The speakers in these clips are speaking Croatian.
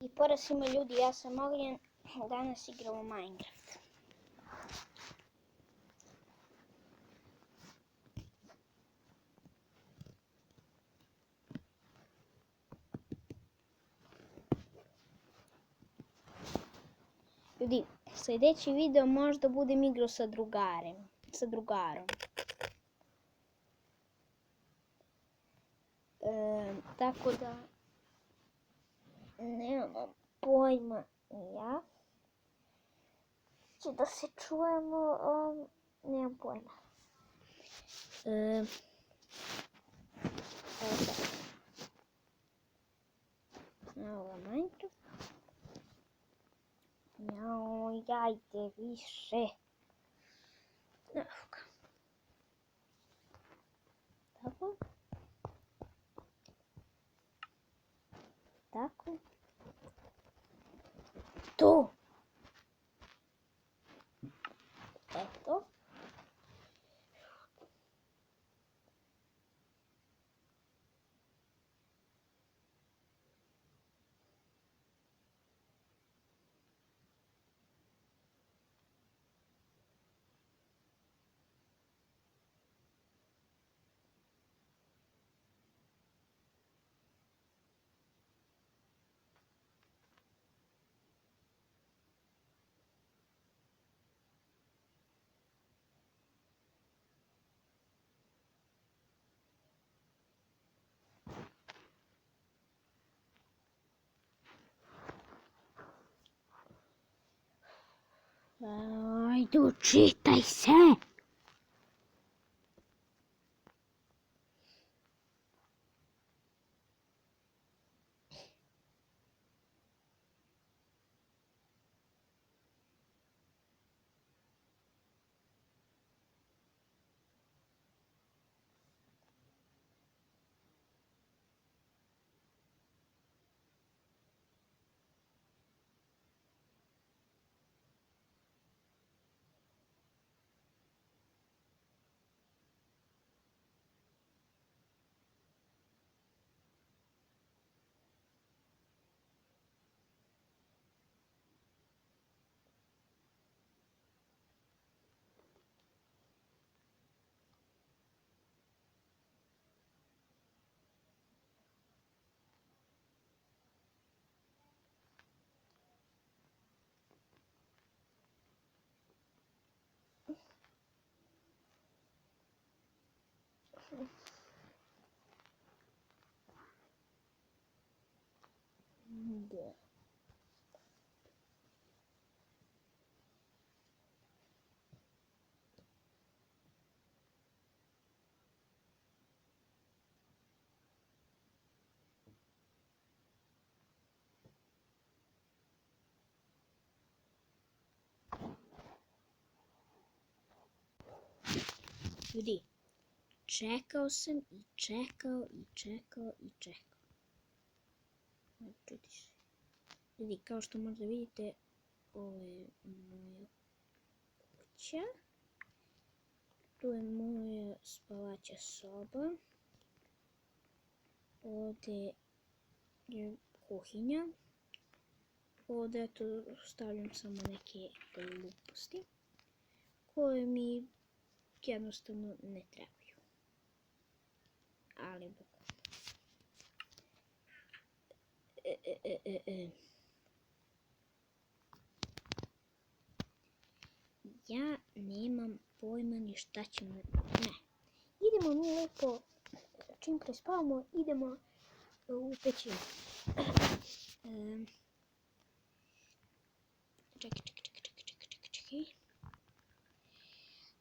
I pored svima ljudi, ja sam Ognjen, danas igramo Minecraft. Ljudi, sljedeći video možda budem igrao sa drugarom. Tako da, nemam pojma ja. Će da se čujemo, nemam pojma. Evo ga Minecraft. Jao, jajde više. Evo ga. Tako. Tako. To. Eto. Ajde, učitaj se! Da. Ljudi, čekao sam i čekao. Ljudi, kao što možda vidite, ovo je moja kuća. Tu je moja spavaća soba. Ovdje je kuhinja. Ovdje tu stavljam samo neke gluposti koje mi jednostavno ne trebaju. Ali ja nemam pojma ni šta ćemo. Ne. Idemo mi lepo, čim prespavamo, idemo u pećinu. Čekaj.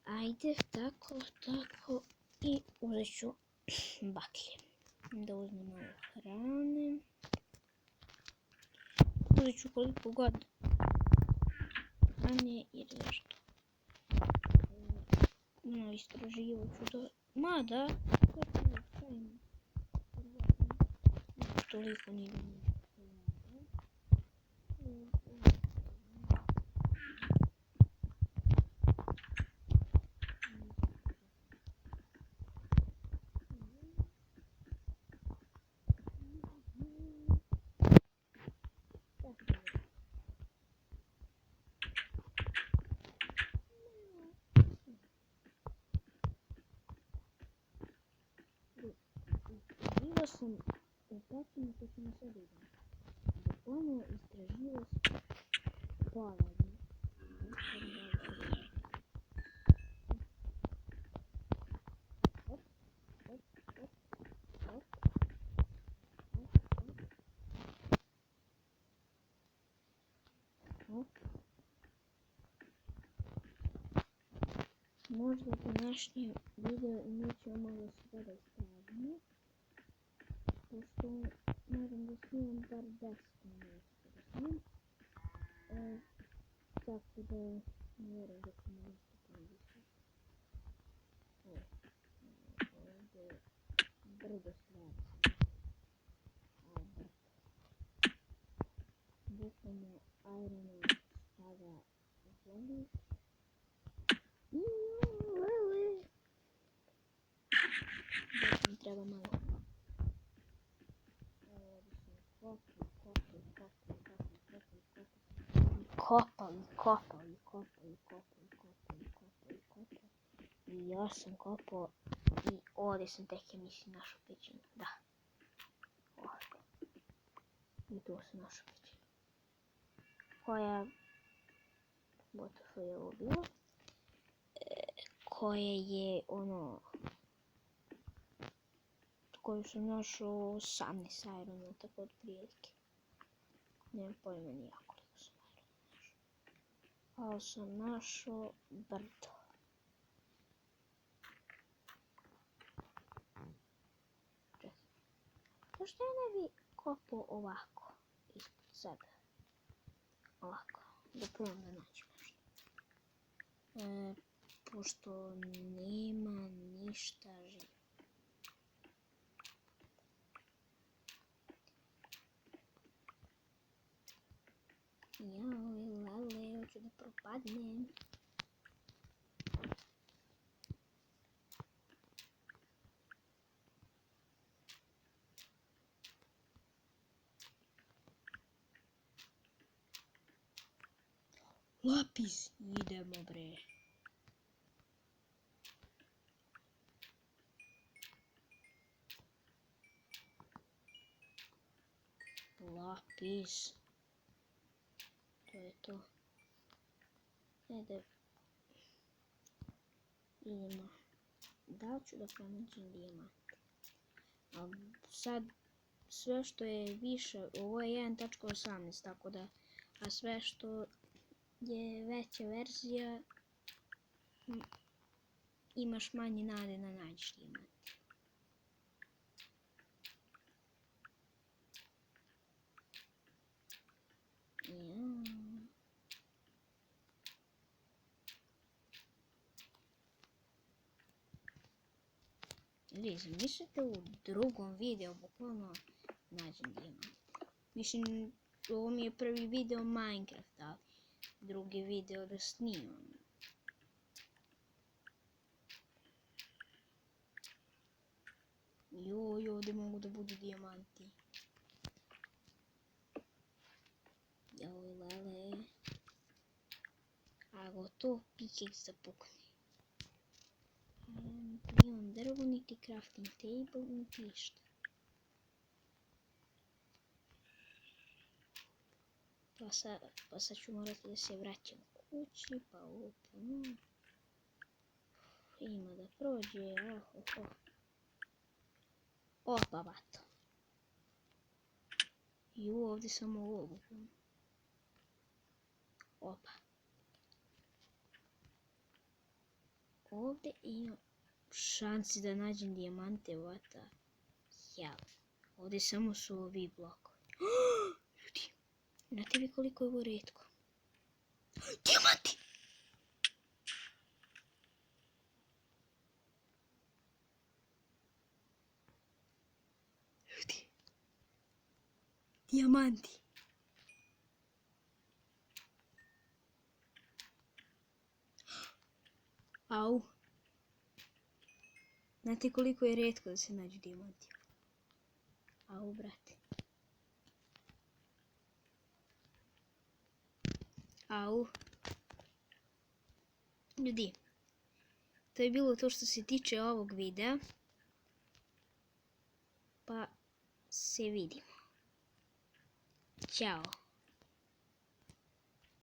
Ajde, tako, i uzet ću baklje. Da uzmem malo hrane. Uzet ću koliko god hrane, jer zašto? Malo istraživat ću da... Mada, toliko nije bilo. sam u pećini, to ćemo sad vidjeti. Da ponovo istraživaš polavlje. Hop, hop, hop, hop, hop. Možda današnji video nećemo malo sve da ispravimo, pošto moram da snimam bar 10 minuta da snimam. Tako da ne vjerujem da ćemo nešto ponuditi. Ovdje brdo stvari. Bukvalno Iron Man stavlja u zombi. Da mi treba malo. Kopali. I ja sam kopao i ovdje sam tek, ja mislim, našao pećinu. Da. Ovdje. I tu sam našao pećinu. Koja... WTF je ovo bilo? Koje je ono... koju sam našao 18 Irona, tako od prilike. Nemam pojma nijako koliko sam Irona našao. Ali sam našao brdo. Zašto ja ne bi kopao ovako ispod sebe? Ovako, da probam da nađem nešto. Pošto nema ništa živo. Joj, lale, hoću da propadnem. Lapis, idemo bre. Lapis. To je to. Ajde. Idemo. Da li ću da pronađem dijamant? Ali sad sve što je više, ovo je 1.18, tako da, a sve što je veća verzija, imaš manje nade da nađeš dijamant. Ljudi, zamislite u drugom videu, bukvalno nađem dijamant. Mislim, ovo mi je prvi video Minecraft, ali drugi video da snimam. Joj, ovdje mogu da budu dijamanti. Joj, lele. A gotovo pickaxe da pukne. Imam drvo, niti crafting table, niti ništa. Pa sad ću morati da se vraćam kući, pa ovo ponovno. Ima da prođe, Opa, bato. I ovdje samo ovo. Opa. Ovdje imam šansi da nađem dijamante, vata. Ja. Ovdje samo su ovi blokovi. Ljudi, znate vi koliko je ovo retko? Dijamanti! Ljudi. Dijamanti. Au. Znate koliko je retko da se nađu dijamanti? Au, brate. Au. Ljudi, to je bilo to što se tiče ovog videa. Pa se vidimo. Ćao.